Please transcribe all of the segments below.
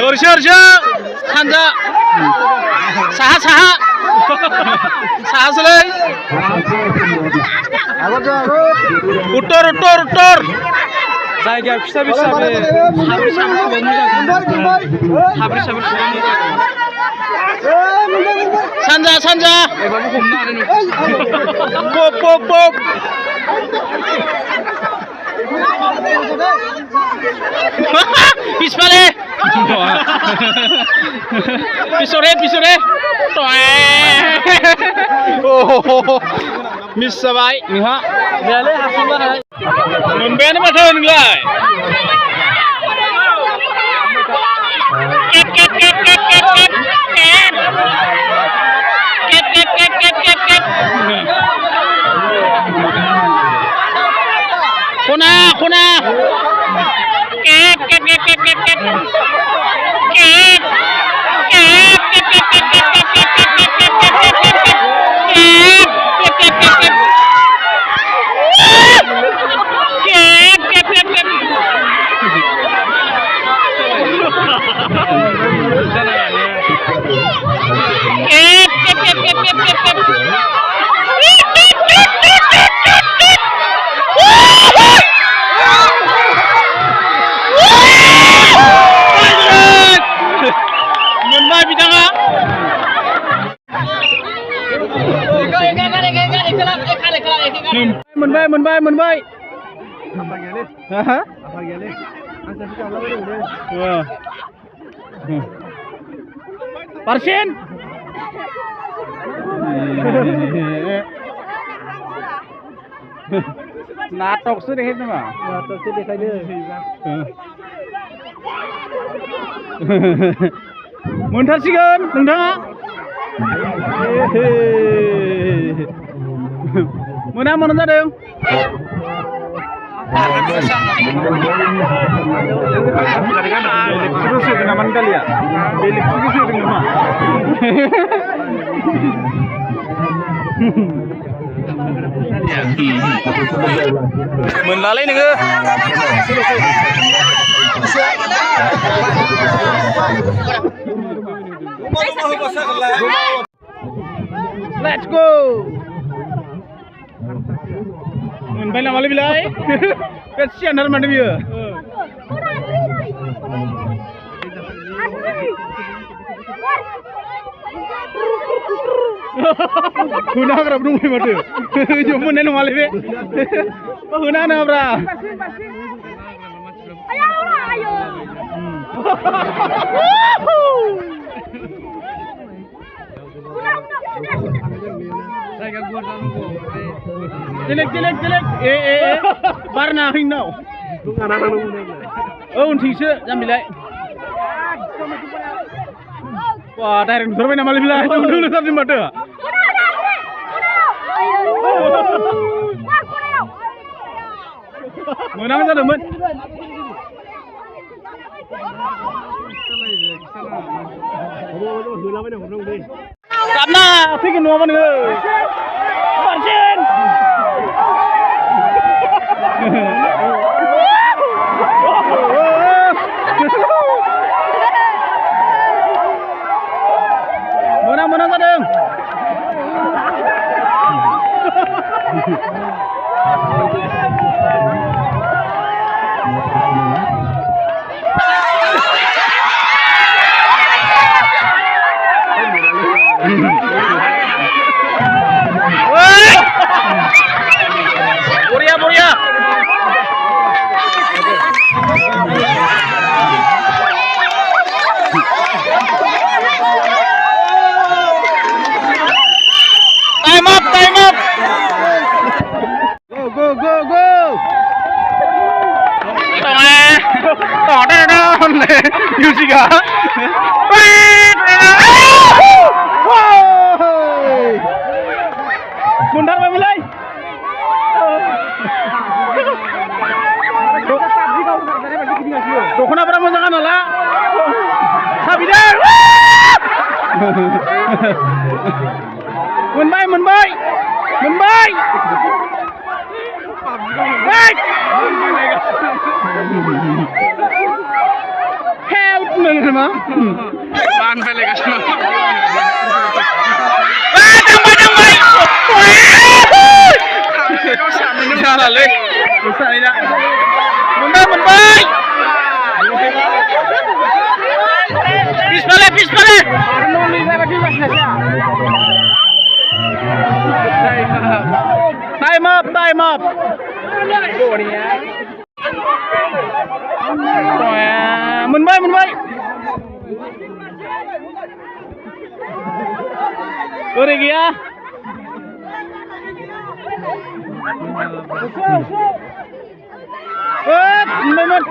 Ursa Sanja saha selai utor जायगा फिसा फिसा बे साब्रै सानजा एबाबो हमनो हादों पप पिछफाले पिछरे मिस जाबाय नोंहा जायालै हारसिं बानाय मोनबायानो माथो नोंलाय खना मोनबाय परसेन नाटकसो देखायदों नामा नाटकसो देखायदों मोनथारसिगोन नोंथाङा मोना जादों मोनलालै नोङो Let's go मोनबाय नामालै बिलाय बेसियान माने बियो होना हाग्राबो दंबाय माथो जों मोननाय नङालै बे होना हाग्रा Jelek barna hinau oh unthiso jambilai wah direct bermain nama bilai dulu tadi mata menang जादोंमोन karena figin nua mana Marcin Menang kadang. Boria. Time up. Go. Music Mundar memilai. Dokona berapa mozakan ala? Sabidar. Menbai. Baik. mah. Man pele kasih. Jalan leh. Bisa tidak? Menbai. Pis balik. Time up. Menbai. Ore gaya. Menban.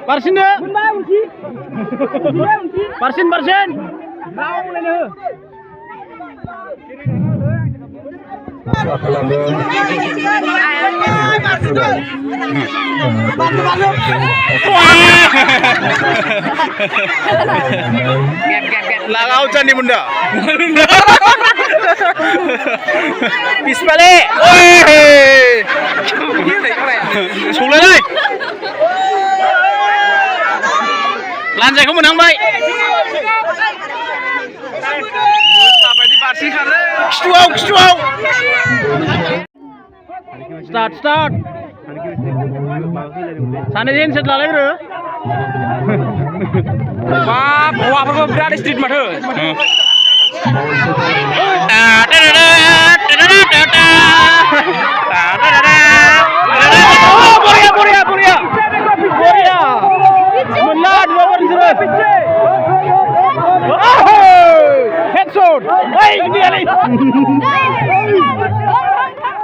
Parsin deh. Parsin. Lagau candi bunda. Bis balik. Sulit deh. Lanjut kamu menang baik. Sampai di parsi karena. Start. Sana jen set lalai bro. Wah, apa berada street mata? Boria. Menang 2-0. Headshot.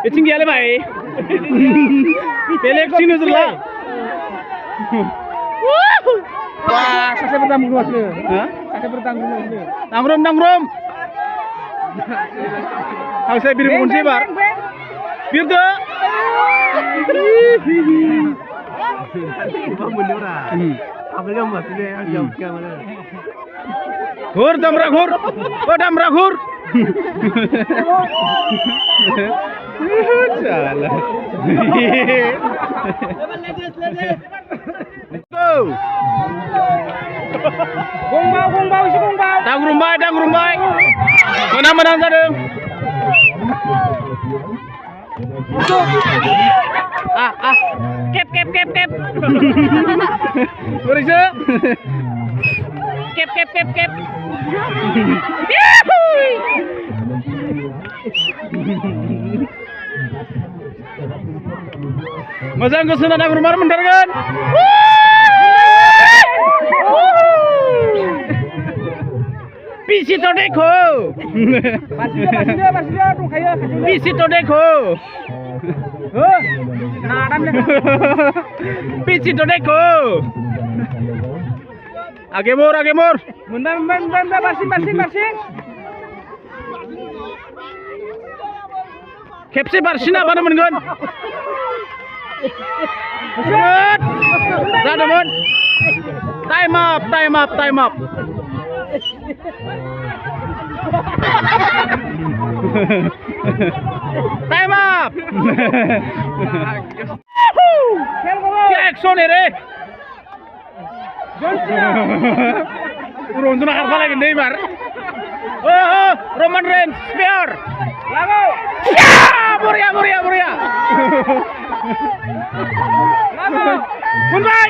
Tinggi ale bhai. Election nuzula. Wah, saya bertanggung jawab dulu. Saya bertanggung jawab dulu. Nangrum. Aku saya biru kunci bar. Biru tuh. Ghur damra ghur. Salah. Go. Gongbau. Dang rumbai. Menang sadeng. Kep. Berisa. Kep. Mazang kesana dang rumah mentar kan? Pisi to dekho. Pisi to dekho. Pisi to dekho. Age mor. Menang, barsing. Kepsi barsin apa temen gon? Zademon. Time up. Time up. Action ere. Turun harfa lagi Neymar. Oh, Roman Reigns, spear. Lago. Boria. Munbai.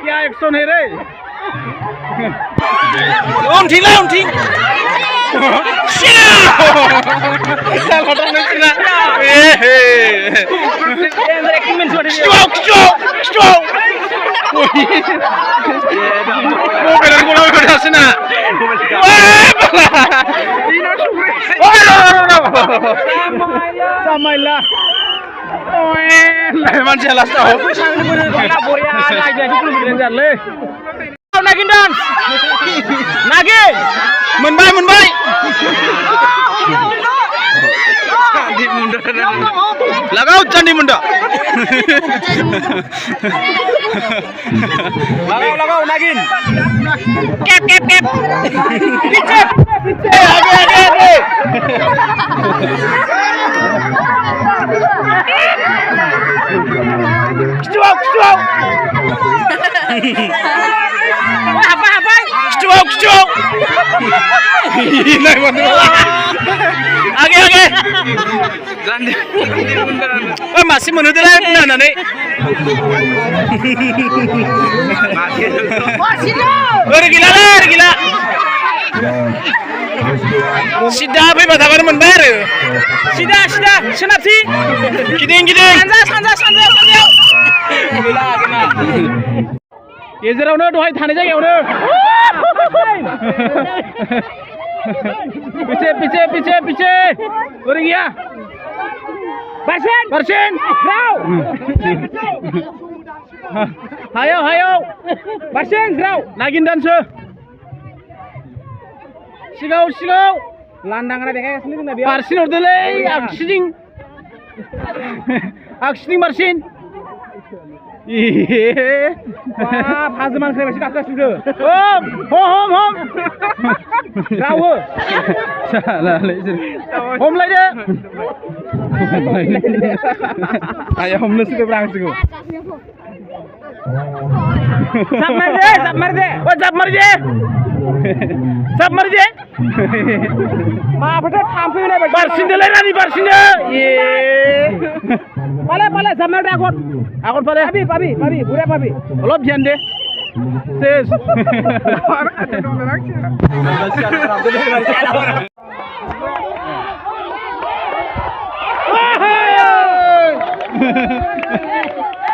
क्या action है रे उनथिला Mansia last tahu. Nagin dance. Nagin. Menbai. Candi Munda. Lagau Candi Munda. Lagau Nagin. Kep. Pice. Ade. खिथुआव हाबबाय खिथुआव नाय माने आगे ओइ मासे मोनहोदोलाय बुंनानै ओरै गैला सिदा फैबा थाबानो मोनबाय आरो सिदा सोनाबथि गिदिं सानजा गेजेरावनो दहाय थानाय जायगायावनो पिछे ओरै गैया बारसिन हायाव बारसिन ग्राव नागिनदानसो सिगाव लांदांना देखायगासिनो जोंना बेयाव बारसिन हरदोलै आगसिथिं बारसिन हाजोमानख्रायबासो गाखोगासिनो हम रावो हमलायदो आया हमनोसो गोब्रांसिगौ जाब मार दे माबाफोर थाम्फै होनाय बायदि बारसिनदोलाय रानि बारसिनदो पाले जाब मार दे आगन पाले पाबि बुरा पाबि अलप ध्यान दे सेस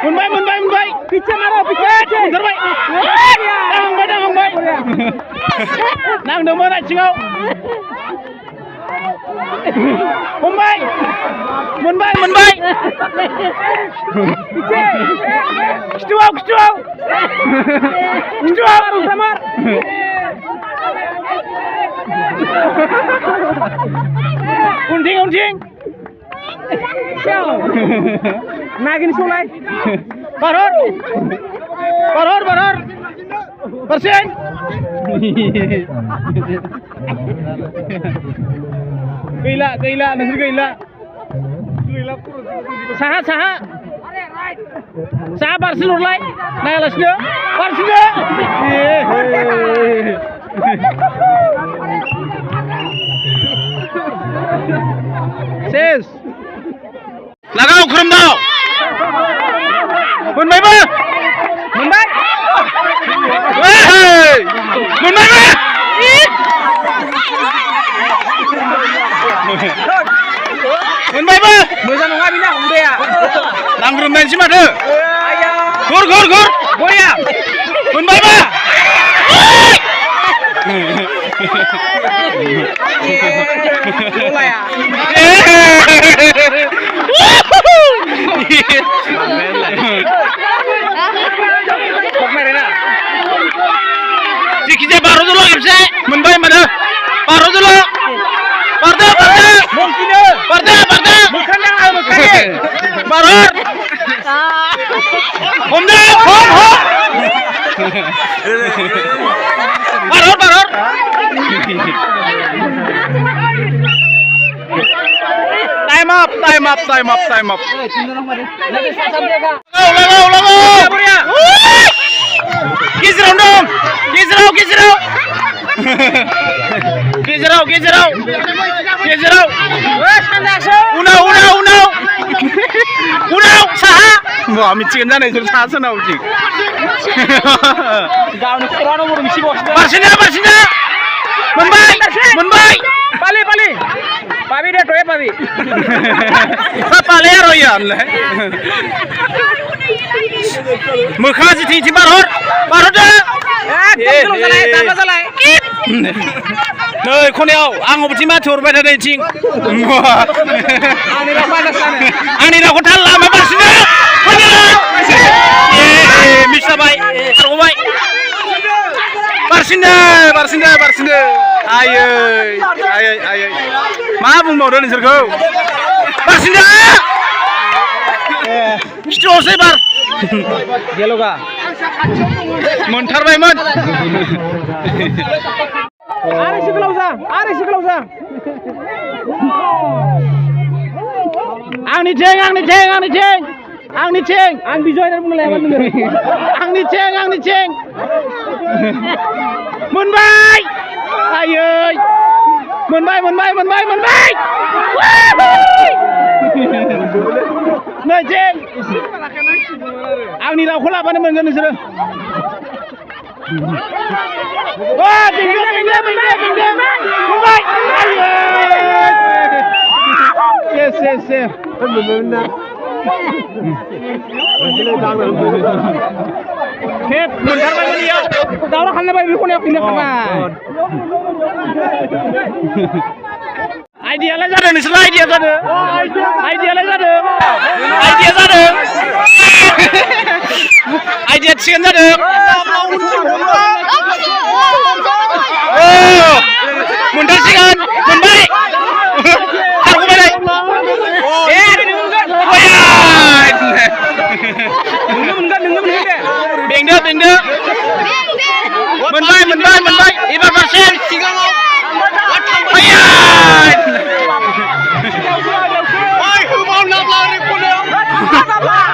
मोनबाय पिछे मारो ओंखारबाय दांबाय नांदोंमोन आथिङाव हमबाय मोनबाय खिथुआव उनथिं नागिन सौलाय बारहर बारसिन गैला नोंसोर गैला साहा बारसिन हरलाय नायालासिनो बारसिनो सेस लागाव खोरोमदाव मोनबाय मोनबायबो मोजां नङा बिना हुदाया नांग्रोमनायसै माथो गुर बरिया मोनबायबो जिखिजाया 12 खेबसे मोनबाय माथो 12 बारदो बारहर हमदो बारहर टाइम अप लगाव गेजेराव उनाव साहा मिथिगोन जानाय जों साहा सोनाव जि गावनि खरानो बर' मिथिबावसो बारसिना मोनबाय पाबि दे टय पाबि पाले आरो यानलाय मोखा जिथिं बारहरदो जालाय नै खनायाव आं अबेथिं माथो हरबाय थादों इथिं आंनि रावखौ थाल ला बारसिनो मिस जाबाय खारग'बाय बारसिनो आयै मा बुंबावदो नोंसोरखौ बारसिनो खिथुआवसै बार गेलगा मोनथारबायमोन आरो एसे गोलाव जा आंनिथिं आंनि थिं आं बिजय होनना बुंलाय आबाद नोङो आंनि थिं मोनबाय आयै मोनबाय नै थिं आंनि रावखौ लाबानो मोनगोन नोंसोरो मोनबाय yes हेट मोनथारबाय बेयाव दावरा खालामनो बाय बेखौनो फैनो खाबा आइडियालाय जादों नोंसोर आइडिया जादों आइडिया थिगानो जादों मोनथारसिगोन मोनबाय बेंदो मोनबाय एबार पारसेन्ट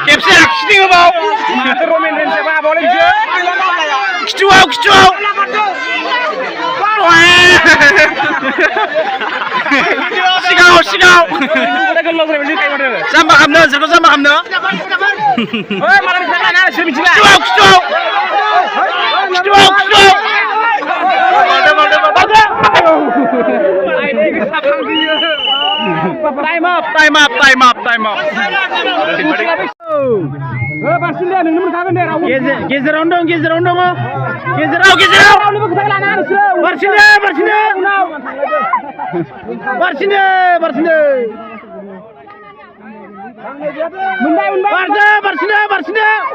खेबसे आखिथिं होबाव खिथुआव सिगाङाव जाम्बा खालामनो नोंसोरखौ जाम्बा खालामनो टाइम आप बारसिन नोंनो मोनखागोन दे रावबो गेजेरावनो दं गेजेराव रावनिबो खोथा लाना नोंसोरो बारसिनो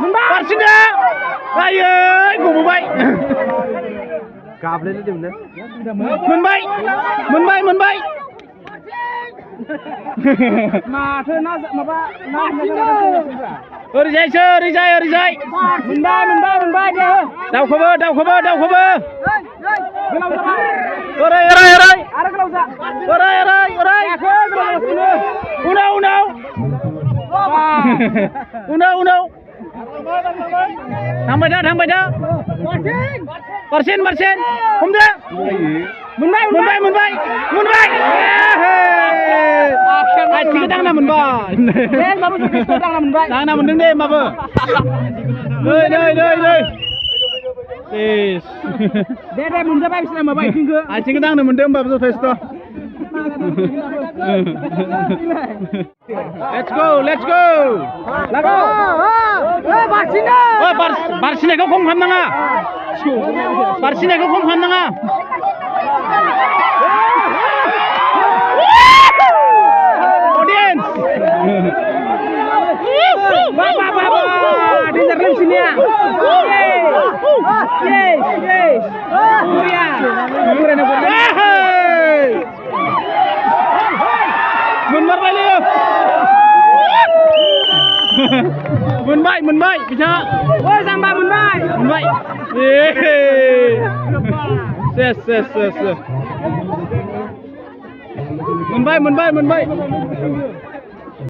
मोनबाय बारसिनो आयै गबोबाय मोनबाय माथो ना माबा ना ओरैजाय मोनबाय दे दावखोबो गोलाव जाबाय ओरै आरो गोलाव जा ओरै उनाव थांबाय दा पारसेन्ट हमदो मोनबाय आथिंखौ दांना मोनबाय दांना मोनदों दे होमबाबो नै दे मोनजाबाय बिसोर माबा आथिंखौ दांनो मोनदों होमबाबो जथेस्थ Let's go बारसिनायखौ खम खालामनाङा audience Dengar lem sini ya. Yes. मोनबाय बिथा जाम्बा मोनबाय मोनबाय